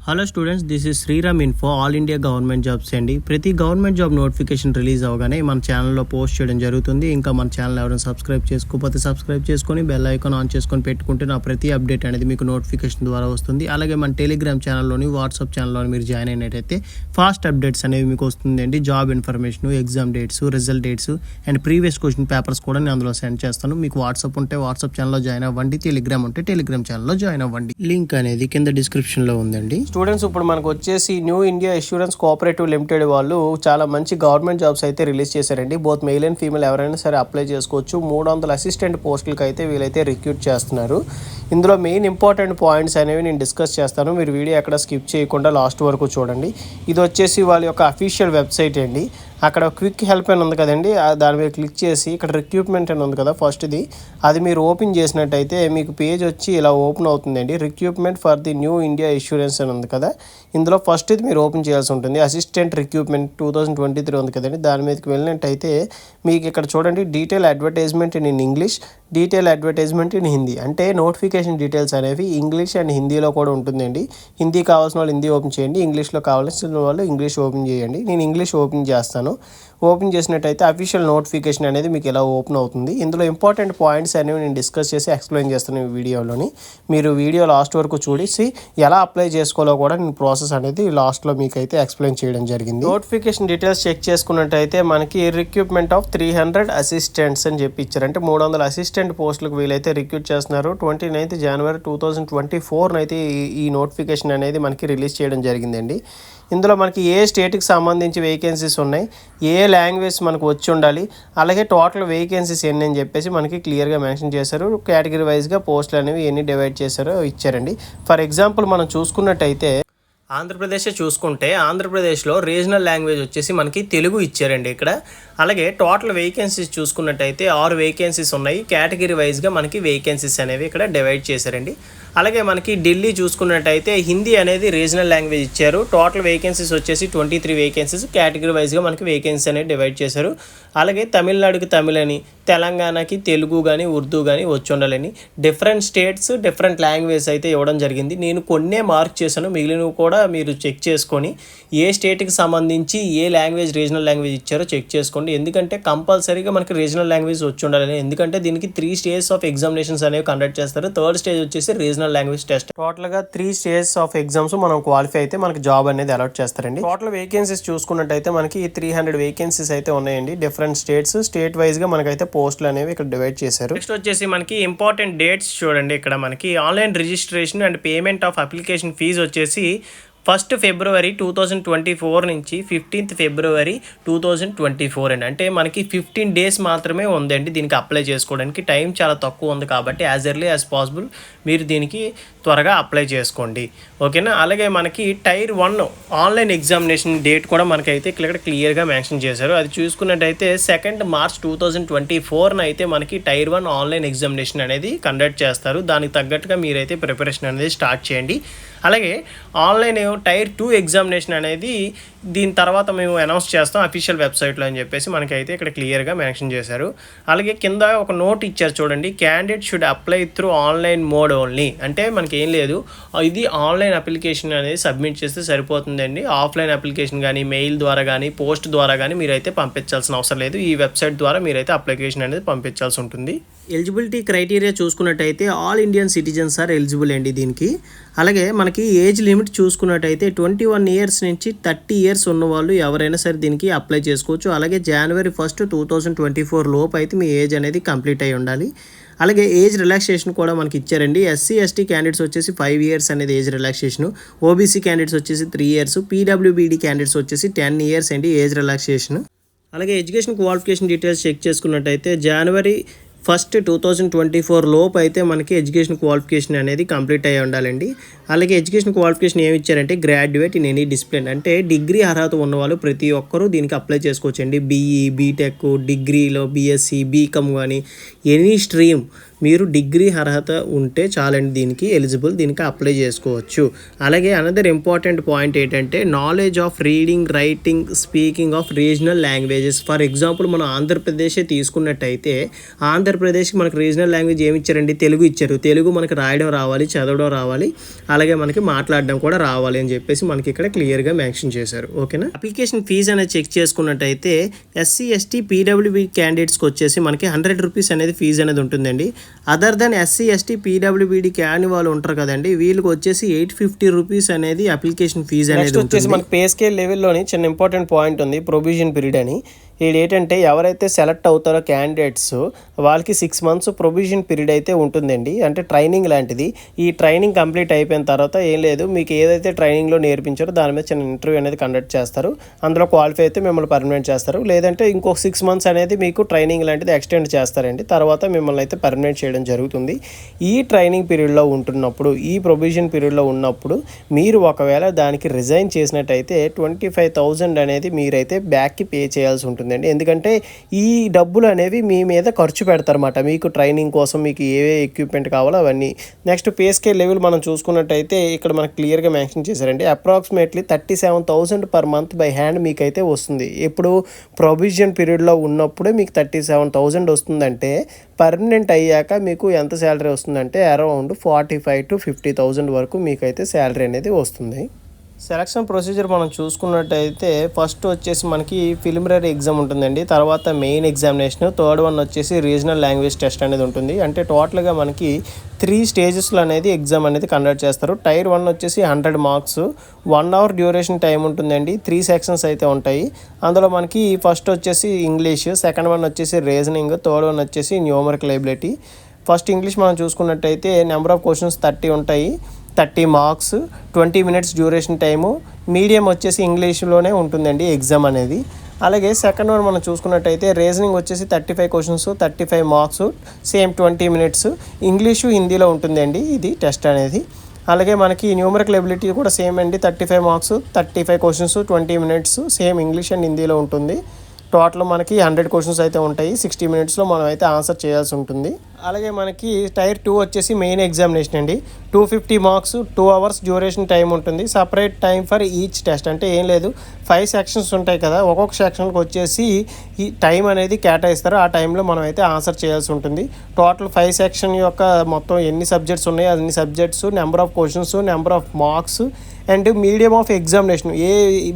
Hello students, this is Sriram info all India government jobs అండి. ప్రతి government job notification release అవగానే మన ఛానల్లో పోస్ట్ చేయడం జరుగుతుంది. ఇంకా మన ఛానల్ ఎవరైనా సబ్స్క్రైబ్ చేసుకోకపోతే సబ్స్క్రైబ్ చేసుకొని బెల్ ఐకాన్ ఆన్ చేసుకొని పెట్టుకుంటే నా ప్రతి అప్డేట్ అనేది మీకు నోటిఫికేషన్ ద్వారా వస్తుంది. అలాగే మన టెలిగ్రామ్ ఛానల్లోని వాట్సాప్ ఛానల్లోని మీరు జాయిన్ అయినట్టయితే ఫాస్ట్ అప్డేట్స్ అనేవి మీకు వస్తుందండి. Job information, exam dates, result dates and previous question papers కూడా నేను అందులో సెండ్ చేస్తాను. మీకు వాట్సాప్ ఉంటే వాట్సాప్ ఛానల్లో జాయిన్ అవ్వండి, టెలిగ్రామ్ ఉంటే టెలిగ్రామ్ ఛానల్లో జాయిన్ అవ్వండి. లింక్ అనేది కింద డిస్క్రిప్షన్లో ఉందండి. స్టూడెంట్స్, ఇప్పుడు మనకు వచ్చేసి new India insurance cooperative limited వాళ్ళు చాలా మంచి గవర్నమెంట్ జాబ్స్ అయితే రిలీజ్ చేశారండి. బోత్ మెయిల్ అండ్ ఫీమేల్ ఎవరైనా సరే అప్లై చేసుకోవచ్చు. 300 అసిస్టెంట్ పోస్టులకి అయితే వీళ్ళైతే రిక్రూట్ చేస్తున్నారు. ఇందులో మెయిన్ ఇంపార్టెంట్ పాయింట్స్ అనేవి నేను డిస్కస్ చేస్తాను. మీరు వీడియో ఎక్కడ స్కిప్ చేయకుండా లాస్ట్ వరకు చూడండి. ఇది వచ్చేసి వాళ్ళ యొక్క అఫీషియల్ వెబ్సైట్ అండి. అక్కడ క్విక్ హెల్ప్ అని ఉంది కదండి, దాని మీద క్లిక్ చేసి ఇక్కడ రిక్రూట్మెంట్ అని ఉంది కదా ఫస్ట్ది, అది మీరు ఓపెన్ చేసినట్టయితే మీకు పేజ్ వచ్చి ఇలా ఓపెన్ అవుతుందండి. Recruitment for the new India insurance అని ఉంది కదా, ఇందులో ఫస్ట్ది మీరు ఓపెన్ చేయాల్సి ఉంటుంది. అసిస్టెంట్ రిక్రూట్మెంట్ 2023 ఉంది కదండి, దాని మీదకి వెళ్ళినట్టయితే మీకు ఇక్కడ చూడండి detail advertisement in English, detail advertisement in Hindi. అంటే నోటిఫికేషన్ డీటెయిల్స్ అనేవి ఇంగ్లీష్ అండ్ హిందీలో కూడా ఉంటుందండి. హిందీ కావాల్సిన వాళ్ళు హిందీ ఓపెన్ చేయండి, ఇంగ్లీష్లో కావాల్సిన వాళ్ళు ఇంగ్లీష్ ఓపెన్ చేయండి. నేను ఇంగ్లీష్ ఓపెన్ చేస్తాను. ఓపెన్ చేసినట్టయితే అఫీషియల్ నోటిఫికేషన్ అనేది మీకు ఇలా ఓపెన్ అవుతుంది. ఇందులో ఇంపార్టెంట్ పాయింట్స్ అనేవి నేను డిస్కస్ చేసి ఎక్స్ప్లెయిన్ చేస్తాను ఈ వీడియోలోని. మీరు వీడియో లాస్ట్ వరకు చూసి ఎలా అప్లై చేసుకోవాలో కూడా నేను ప్రాసెస్ అనేది లాస్ట్లో మీకు అయితే ఎక్స్ప్లెయిన్ చేయడం జరిగింది. నోటిఫికేషన్ డీటెయిల్స్ చెక్ చేసుకున్నట్టయితే మనకి రిక్రూట్మెంట్ ఆఫ్ 300 అసిస్టెంట్స్ అని చెప్పి ఇచ్చారు. అంటే 300 అసిస్టెంట్ పోస్టులకు వీలైతే రిక్రూట్ చేస్తున్నారు. 29 జనవరి 2024 అయితే ఈ నోటిఫికేషన్ అనేది మనకి రిలీజ్ చేయడం జరిగిందండి. ఇందులో మనకి ఏ స్టేట్కి సంబంధించి వేకెన్సీస్ ఉన్నాయి, ఏ లాంగ్వేజ్ మనకు వచ్చి ఉండాలి, అలాగే టోటల్ వేకెన్సీస్ ఎన్ని అని చెప్పేసి మనకి క్లియర్గా మెన్షన్ చేశారు. కేటగిరీ వైజ్గా పోస్టులు అనేవి ఎన్ని డివైడ్ చేశారో ఇచ్చారండి. ఫర్ ఎగ్జాంపుల్ మనం చూసుకున్నట్టయితే ఆంధ్రప్రదేశ్ చూసుకుంటే ఆంధ్రప్రదేశ్లో రీజనల్ లాంగ్వేజ్ వచ్చేసి మనకి తెలుగు ఇచ్చారండి ఇక్కడ. అలాగే టోటల్ వేకెన్సీస్ చూసుకున్నట్టయితే 6 వేకెన్సీస్ ఉన్నాయి. కేటగిరీ వైజ్గా మనకి వేకెన్సీస్ అనేవి ఇక్కడ డివైడ్ చేశారండి. అలాగే మనకి ఢిల్లీ చూసుకున్నట్టయితే హిందీ అనేది రీజనల్ లాంగ్వేజ్ ఇచ్చారు. టోటల్ వేకెన్సీస్ వచ్చేసి 23 వేకెన్సీస్. కేటగిరీ వైజ్గా మనకి వేకెన్సీ అనేది డివైడ్ చేశారు. అలాగే తమిళనాడుకి తమిళ్ అని, తెలంగాణకి తెలుగు కానీ ఉర్దూ కానీ వచ్చి ఉండాలని డిఫరెంట్ స్టేట్స్ డిఫరెంట్ లాంగ్వేజ్ అయితే ఇవ్వడం జరిగింది. నేను కొన్నే మార్క్ చేశాను, మిగిలినవి కూడా మీరు చెక్ చేసుకొని ఏ స్టేట్కి సంబంధించి ఏ లాంగ్వేజ్ రీజనల్ లాంగ్వేజ్ ఇచ్చారో చెక్ చేసుకోండి. ఎందుకంటే కంపల్సరీగా మనకి రీజనల్ లాంగ్వేజ్ వచ్చి ఉండాలని. ఎందుకంటే దీనికి 3 స్టేజెస్ ఆఫ్ ఎగ్జామినేషన్స్ అనేవి కండక్ట్ చేస్తారు. థర్డ్ స్టేజ్ వచ్చేసి రీజనల్ లాంగ్వేజ్ టెస్ట్. టోటల్గా 3 స్టేజెస్ ఆఫ్ ఎగ్జామ్స్ మనం క్వాలిఫై అయితే మనకి జాబ్ అనేది అలాట్ చేస్తారండి. టోటల్ వేకెన్సీస్ చూసుకున్నట్టయితే మనకి 300 వేకెన్సీస్ అయితే ఉన్నాయండి. డిఫరెంట్ స్టేట్స్, స్టేట్ వైజ్గా మనకైతే పోస్టులు అనేవి ఇక్కడ డివైడ్ చేశారు. నెక్స్ట్ వచ్చేసి మనకి ఇంపార్టెంట్ డేట్స్ చూడండి. ఇక్కడ మనకి online registration and payment of application fee వచ్చేసి 1 ఫిబ్రవరి 2024 నుంచి 15 ఫిబ్రవరి 2024 అండి. అంటే మనకి 15 డేస్ మాత్రమే ఉందండి దీనికి అప్లై చేసుకోవడానికి. టైం చాలా తక్కువ ఉంది కాబట్టి యాజ్ ఎర్లీ యాజ్ పాసిబుల్ మీరు దీనికి త్వరగా అప్లై చేసుకోండి, ఓకేనా. అలాగే మనకి టైర్ 1 ఆన్లైన్ ఎగ్జామినేషన్ డేట్ కూడా మనకైతే ఇక్కడ క్లియర్గా మెన్షన్ చేశారు. అది చూసుకున్నట్టయితే 2 మార్చ్ 2024 అయితే మనకి టైర్ 1 ఆన్లైన్ ఎగ్జామినేషన్ అనేది కండక్ట్ చేస్తారు. దానికి తగ్గట్టుగా మీరైతే ప్రిపరేషన్ అనేది స్టార్ట్ చేయండి. అలాగే ఆన్లైన్ టైర్ 2 ఎగ్జామినేషన్ అనేది దీని తర్వాత మేము అనౌన్స్ చేస్తాం అఫీషియల్ వెబ్సైట్లో అని చెప్పేసి మనకైతే ఇక్కడ క్లియర్గా మెన్షన్ చేశారు. అలాగే కింద ఒక నోట్ ఇచ్చారు చూడండి, candidate should apply through online mode only. అంటే మనకి ఏం లేదు, ఇది ఆన్లైన్ అప్లికేషన్ అనేది సబ్మిట్ చేస్తే సరిపోతుందండి. ఆఫ్లైన్ అప్లికేషన్ కానీ మెయిల్ ద్వారా కానీ పోస్ట్ ద్వారా కానీ మీరైతే పంపించాల్సిన అవసరం లేదు. ఈ వెబ్సైట్ ద్వారా మీరైతే అప్లికేషన్ అనేది పంపించాల్సి ఉంటుంది. ఎలిజిబిలిటీ క్రైటీరియా చూసుకున్నట్టయితే all Indian citizens are eligible అండి దీనికి. అలాగే మనకి ఏజ్ లిమిట్ చూసుకున్నట్టయితే 21 ఇయర్స్ నుంచి 30 ఇయర్స్ ఉన్న వాళ్ళు ఎవరైనా సరే దీనికి అప్లై చేసుకోవచ్చు. అలాగే జనవరి 1, 2024 లోపు అయితే మీ ఏజ్ అనేది కంప్లీట్ అయి ఉండాలి. అలాగే ఏజ్ రిలాక్సేషన్ కూడా మనకి ఇచ్చారండి. ఎస్సీ ఎస్టీ క్యాండిడేట్స్ వచ్చేసి 5 ఇయర్స్ అనేది ఏజ్ రిలాక్సేషన్, ఓబీసీ క్యాండిడేట్స్ వచ్చేసి 3 ఇయర్స్, పీడబ్ల్యూబీడీ క్యాండిడేట్స్ వచ్చేసి 10 ఇయర్స్ అండి ఏజ్ రిలాక్సేషన్. అలాగే ఎడ్యుకేషన్ క్వాలిఫికేషన్ డీటెయిల్స్ చెక్ చేసుకున్నట్టయితే జనవరి 1, 2024 లోపు అయితే మనకి ఎడ్యుకేషన్ క్వాలిఫికేషన్ అనేది కంప్లీట్ అయ్యి ఉండాలండి. అలాగే ఎడ్యుకేషన్ క్వాలిఫికేషన్ ఏమి ఇచ్చారంటే గ్రాడ్యుయేట్ ఇన్ ఎనీ డిసిప్లిన్. అంటే డిగ్రీ అర్హత ఉన్నవాళ్ళు ప్రతి ఒక్కరూ దీనికి అప్లై చేసుకోవచ్చండి. బీఈ, బీటెక్, డిగ్రీలో బీఎస్సీ, బీకామ్ కానీ ఎనీ స్ట్రీమ్ మీరు డిగ్రీ అర్హత ఉంటే చాలండి దీనికి ఎలిజిబుల్, దీనికి అప్లై చేసుకోవచ్చు. అలాగే అనదర్ ఇంపార్టెంట్ పాయింట్ ఏంటంటే knowledge of reading, writing, speaking of regional languages. For example మనం ఆంధ్రప్రదేశే తీసుకున్నట్టయితే ఆంధ్రప్రదేశ్కి మనకు రీజనల్ లాంగ్వేజ్ ఏమి ఇచ్చారండి, తెలుగు ఇచ్చారు. తెలుగు మనకు రాయడం రావాలి, చదవడం రావాలి. అలాగే మనకి మాట్లాడడం కూడా రావాలి అని చెప్పేసి మనకి ఇక్కడ క్లియర్గా మెన్షన్ చేశారు. ఓకేనా. అప్లికేషన్ ఫీజు అనేది చెక్ చేసుకున్నట్టయితే ఎస్సీ ఎస్టీ పీడబ్ల్యూబీ క్యాండిడేట్స్కి వచ్చేసి మనకి 100 రూపీస్ అనేది ఫీజు అనేది ఉంటుందండి. Other then SC ST PWBD క్యాని వాళ్ళు ఉంటారు కదండి, వీళ్ళకి వచ్చేసి 850 రూపీస్ అనేది అప్లికేషన్ ఫీజు అనేది వచ్చేసి మనకి పే స్కేల్ లెవెల్లోని చిన్న ఇంపార్టెంట్ పాయింట్ ఉంది, ప్రొవిజన్ పీరియడ్ అని. ఇది ఏంటంటే ఎవరైతే సెలెక్ట్ అవుతారో క్యాండిడేట్స్ వాళ్ళకి 6 మంత్స్ ప్రొవిజన్ పీరియడ్ అయితే ఉంటుందండి. అంటే ట్రైనింగ్ లాంటిది. ఈ ట్రైనింగ్ కంప్లీట్ అయిపోయిన తర్వాత ఏం లేదు, మీకు ఏదైతే ట్రైనింగ్లో నేర్పించారో దాని మీద చిన్న ఇంటర్వ్యూ అనేది కండక్ట్ చేస్తారు. అందులో క్వాలిఫై అయితే మిమ్మల్ని పర్మనెంట్ చేస్తారు. లేదంటే ఇంకొక 6 మంత్స్ అనేది మీకు ట్రైనింగ్ లాంటిది ఎక్స్టెండ్ చేస్తారండి. తర్వాత మిమ్మల్ని అయితే పర్మనెంట్ చేయడం జరుగుతుంది. ఈ ట్రైనింగ్ పీరియడ్లో ఉంటున్నప్పుడు, ఈ ప్రొవిజన్ పీరియడ్లో ఉన్నప్పుడు మీరు ఒకవేళ దానికి రిజైన్ చేసినట్టయితే 25,000 అనేది మీరైతే బ్యాక్కి పే చేయాల్సి ఉంటుంది. ఎందుకంటే ఈ డబ్బులు అనేవి మీ మీద ఖర్చు పెడతారన్నమాట, మీకు ట్రైనింగ్ కోసం మీకు ఏ ఎక్విప్మెంట్ కావాలో అవన్నీ. నెక్స్ట్ పే స్కేల్ లెవెల్ మనం చూసుకున్నట్టయితే ఇక్కడ మనకు క్లియర్గా మెన్షన్ చేశారండి. Approximately 37,000 per month by hand మీకైతే వస్తుంది. ఇప్పుడు ప్రొవిజన్ పీరియడ్లో ఉన్నప్పుడే మీకు 37,000 వస్తుందంటే పర్మనెంట్ అయ్యాక మీకు ఎంత శాలరీ వస్తుందంటే అరౌండ్ 45,000 to 50,000 వరకు మీకైతే శాలరీ అనేది వస్తుంది. సెలక్షన్ ప్రొసీజర్ మనం చూసుకున్నట్టయితే ఫస్ట్ వచ్చేసి మనకి ప్రిలిమినరీ ఎగ్జామ్ ఉంటుందండి. తర్వాత మెయిన్ ఎగ్జామినేషన్, థర్డ్ వన్ వచ్చేసి రీజనల్ లాంగ్వేజ్ టెస్ట్ అనేది ఉంటుంది. అంటే టోటల్గా మనకి 3 స్టేజెస్లో అనేది ఎగ్జామ్ అనేది కండక్ట్ చేస్తారు. టైర్ 1 వచ్చేసి 100 మార్క్స్, 1 అవర్ డ్యూరేషన్ టైం ఉంటుందండి. 3 సెక్షన్స్ అయితే ఉంటాయి. అందులో మనకి ఫస్ట్ వచ్చేసి ఇంగ్లీష్, సెకండ్ వన్ వచ్చేసి రీజనింగ్, థర్డ్ వన్ వచ్చేసి న్యూమరికల్ ఎబిలిటీ. ఫస్ట్ ఇంగ్లీష్ మనం చూసుకున్నట్టయితే నెంబర్ ఆఫ్ క్వశ్చన్స్ 30 ఉంటాయి, 30 marks, 20 minutes duration time. Medium వచ్చేసి ఇంగ్లీష్లోనే ఉంటుందండి ఎగ్జామ్ అనేది. అలాగే సెకండ్ వన్ మనం చూసుకున్నట్టయితే రీజనింగ్ వచ్చేసి 35 questions, 35 marks, same 20 minutes. English హిందీలో ఉంటుందండి ఇది టెస్ట్ అనేది. అలాగే మనకి న్యూమరికల్ ఎబిలిటీ కూడా సేమ్ అండి, 35 marks, 35 questions, 20 minutes, same English and హిందీలో ఉంటుంది. టోటల్ మనకి 100 క్వశ్చన్స్ అయితే ఉంటాయి. 60 మినిట్స్లో మనం అయితే ఆన్సర్ చేయాల్సి ఉంటుంది. అలాగే మనకి టైర్ 2 వచ్చేసి మెయిన్ ఎగ్జామినేషన్ అండి. 250 మార్క్స్, 2 అవర్స్ డ్యూరేషన్ టైం ఉంటుంది. Separate time for each test. అంటే ఏం లేదు, 5 సెక్షన్స్ ఉంటాయి కదా, ఒక్కొక్క సెక్షన్కి వచ్చేసి ఈ టైం అనేది కేటాయిస్తారు. ఆ టైంలో మనం అయితే ఆన్సర్ చేయాల్సి ఉంటుంది. టోటల్ 5 సెక్షన్ యొక్క మొత్తం ఎన్ని సబ్జెక్ట్స్ ఉన్నాయో అన్ని subjects, number of questions, number of marks and medium of examination ఏ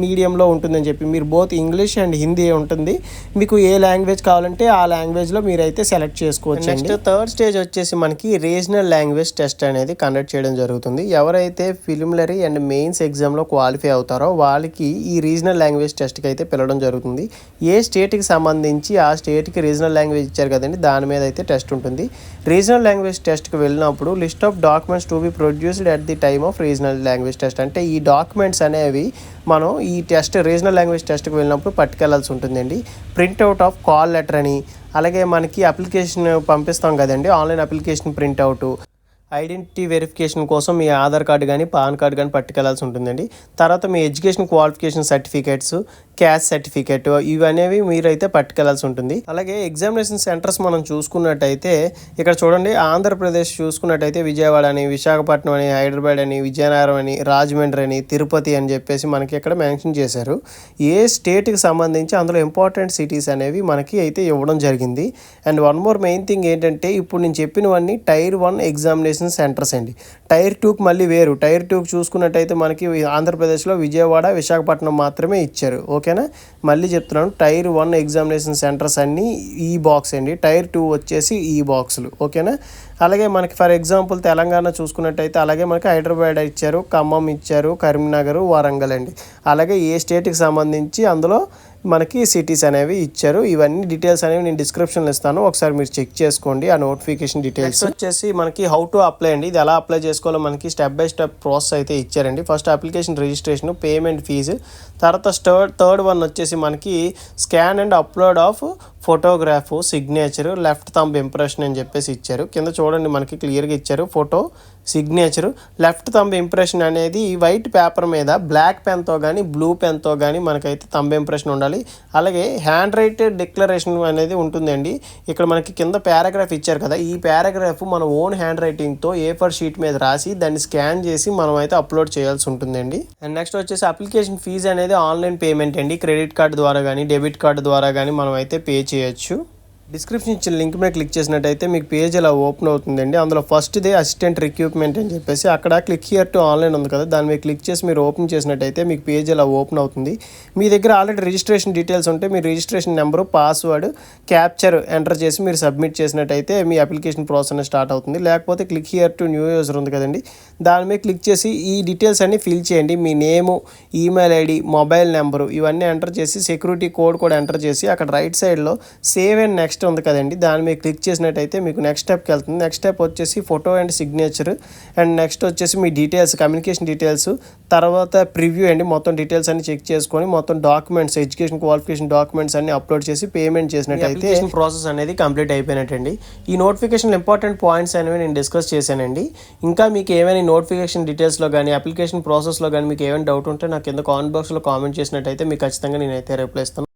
మీడియంలో ఉంటుందని చెప్పి మీరు బోత్ ఇంగ్లీష్ అండ్ హిందీ ఉంటుంది. మీకు ఏ లాంగ్వేజ్ కావాలంటే ఆ లాంగ్వేజ్లో మీరైతే సెలెక్ట్ చేసుకోవచ్చు. నెక్స్ట్ థర్డ్ స్టేజ్ వచ్చేసి మనకి రీజనల్ లాంగ్వేజ్ టెస్ట్ అనేది కండక్ట్ చేయడం జరుగుతుంది. ఎవరైతే ప్రిలిమినరీ అండ్ మెయిన్స్ ఎగ్జామ్లో క్వాలిఫై అవుతారో వాళ్ళకి ఈ రీజనల్ లాంగ్వేజ్ టెస్ట్కి అయితే పిలవడం జరుగుతుంది. ఏ స్టేట్కి సంబంధించి ఆ స్టేట్కి రీజనల్ లాంగ్వేజ్ ఇచ్చారు కదండి, దాని మీద అయితే టెస్ట్ ఉంటుంది. రీజనల్ లాంగ్వేజ్ టెస్ట్కి వెళ్ళినప్పుడు list of documents to be produced at the time of regional language test. అంటే ఈ డాక్యుమెంట్స్ అనేవి మనం ఈ టెస్ట్ రీజనల్ లాంగ్వేజ్ టెస్ట్కి వెళ్ళినప్పుడు పట్టుకెళ్లాల్సి ఉంటుందండి. ప్రింట్అవుట్ ఆఫ్ కాల్ లెటర్ అని, అలాగే మనకి అప్లికేషన్ పంపిస్తాం కదండి, online application printout, identity verification కోసం మీ ఆధార్ కార్డు కానీ పాన్ కార్డు కానీ పట్టుకెళ్లాల్సి ఉంటుందండి. తర్వాత మీ education qualification certificates, caste certificate ఇవనేవి మీరైతే పట్టుకెళ్లాల్సి ఉంటుంది. అలాగే ఎగ్జామినేషన్ సెంటర్స్ మనం చూసుకున్నట్టయితే ఇక్కడ చూడండి, ఆంధ్రప్రదేశ్ చూసుకున్నట్టయితే విజయవాడ అని, విశాఖపట్నం అని, హైదరాబాద్ అని, విజయనగరం అని, రాజమండ్రి అని, తిరుపతి అని చెప్పేసి మనకి ఇక్కడ మెన్షన్ చేశారు. ఏ స్టేట్కి సంబంధించి అందులో ఇంపార్టెంట్ సిటీస్ అనేవి మనకి అయితే ఇవ్వడం జరిగింది. And one more main thing ఏంటంటే ఇప్పుడు నేను చెప్పినవన్నీ టైర్ 1 ఎగ్జామినేషన్ సెంటర్స్ అండి. టైర్ 2కి మళ్ళీ వేరు. టైర్ 2కి చూసుకున్నట్టయితే మనకి ఆంధ్రప్రదేశ్లో విజయవాడ, విశాఖపట్నం మాత్రమే ఇచ్చారు. ఓకేనా, మళ్ళీ చెప్తున్నాను, టైర్ 1 ఎగ్జామినేషన్ సెంటర్స్ అన్నీ ఈ బాక్స్ అండి, టైర్ 2 వచ్చేసి ఈ బాక్సులు. ఓకేనా. అలాగే మనకి ఫర్ ఎగ్జాంపుల్ తెలంగాణ చూసుకున్నట్టయితే అలాగే మనకి హైదరాబాద్ ఇచ్చారు, ఖమ్మం ఇచ్చారు, కరీంనగర్, వరంగల్ అండి. అలాగే ఏ స్టేట్కి సంబంధించి అందులో మనకి సిటీస్ అనేవి ఇచ్చారు. ఇవన్నీ డీటెయిల్స్ అనేవి నేను డిస్క్రిప్షన్లో ఇస్తాను, ఒకసారి మీరు చెక్ చేసుకోండి ఆ నోటిఫికేషన్ డీటెయిల్స్. వచ్చేసి మనకి హౌ టు అప్లై అండి. ఇది ఎలా అప్లై చేసుకోవాలో మనకి స్టెప్ బై స్టెప్ ప్రాసెస్ అయితే ఇచ్చారండి. First application registration, payment fee, తర్వాత థర్డ్ వన్ వచ్చేసి మనకి scan and upload of photograph, signature, left thumb impression అని చెప్పేసి ఇచ్చారు. కింద చూడండి మనకి క్లియర్గా ఇచ్చారు, photo, signature, left thumb impression అనేది వైట్ పేపర్ మీద బ్లాక్ పెన్తో కానీ బ్లూ పెన్తో కానీ మనకైతే థంబ్ ఇంప్రెషన్ ఉండాలి. అలాగే హ్యాండ్ రైటెడ్ డిక్లరేషన్ అనేది ఉంటుందండి. ఇక్కడ మనకి కింద పారాగ్రాఫ్ ఇచ్చారు కదా, ఈ పారాగ్రాఫ్ మన ఓన్ హ్యాండ్ రైటింగ్తో A4 షీట్ మీద రాసి దాన్ని స్కాన్ చేసి మనం అయితే అప్లోడ్ చేయాల్సి ఉంటుందండి. అండ్ నెక్స్ట్ వచ్చేసి అప్లికేషన్ ఫీజు అనేది ఆన్లైన్ పేమెంట్ అండి. క్రెడిట్ కార్డు ద్వారా కానీ డెబిట్ కార్డు ద్వారా కానీ మనం అయితే పే చేయొచ్చు. డిస్క్రిప్షన్ ఇచ్చిన లింక్ మీద క్లిక్ చేసినట్టయితే మీకు పేజ్ ఇలా ఓపెన్ అవుతుందండి. అందులో ఫస్ట్దే అసిస్టెంట్ రిక్రూట్మెంట్ అని చెప్పేసి అక్కడ క్లిక్ హియర్ టు ఆన్లైన్ ఉంది కదా, దాని మీద క్లిక్ చేసి మీరు ఓపెన్ చేసినట్టయితే మీకు పేజ్ ఇలా ఓపెన్ అవుతుంది. మీ దగ్గర ఆల్రెడీ రిజిస్ట్రేషన్ డీటెయిల్స్ ఉంటే మీ registration number, password, captcha enter చేసి మీరు సబ్మిట్ చేసినట్టయితే మీ అప్లికేషన్ ప్రాసెస్ అనేది స్టార్ట్ అవుతుంది. లేకపోతే click here to new user ఉంది కదండి, దాని మీద క్లిక్ చేసి ఈ డీటెయిల్స్ అన్ని ఫిల్ చేయండి. మీ నేము, ఈమెయిల్ ఐడి, మొబైల్ నెంబరు ఇవన్నీ ఎంటర్ చేసి సెక్యూరిటీ కోడ్ కూడా ఎంటర్ చేసి అక్కడ రైట్ సైడ్లో సేవ్ అండ్ నెక్స్ట్ ఉంది కదండి, దాని మీద క్లిక్ చేసినట్టయితే మీకు నెక్స్ట్ స్టెప్కి వెళ్తుంది. నెక్స్ట్ స్టెప్ వచ్చేసి photo and signature and next వచ్చేసి మీ డీటెయిల్స్, కమ్యూనికేషన్ డీటెయిల్స్, తర్వాత ప్రివ్యూ అండి. మొత్తం డీటెయిల్స్ అన్ని చెక్ చేసుకొని మొత్తం డాక్యుమెంట్స్, ఎడ్యుకేషన్ క్వాలిఫికేషన్ డాక్యుమెంట్స్ అన్ని అప్లోడ్ చేసి పేమెంట్ చేసినట్టయితే ప్రాసెస్ అనేది కంప్లీట్ అయిపోయినట్టండి. ఈ నోటిఫికేషన్ ఇంపార్టెంట్ పాయింట్స్ అనేవి నేను డిస్కస్ చేశానండి. ఇంకా మీకు ఏమైనా నోటిఫికేషన్ డీటెయిల్స్లో కానీ అప్లికేషన్ ప్రాసెస్లో కానీ మీకు ఏమైనా డౌట్ ఉంటే నాకు కింద కామెంట్ బాక్స్లో కామెంట్ చేసినట్టయితే మీకు ఖచ్చితంగా నేనైతే రిప్లై ఇస్తాను.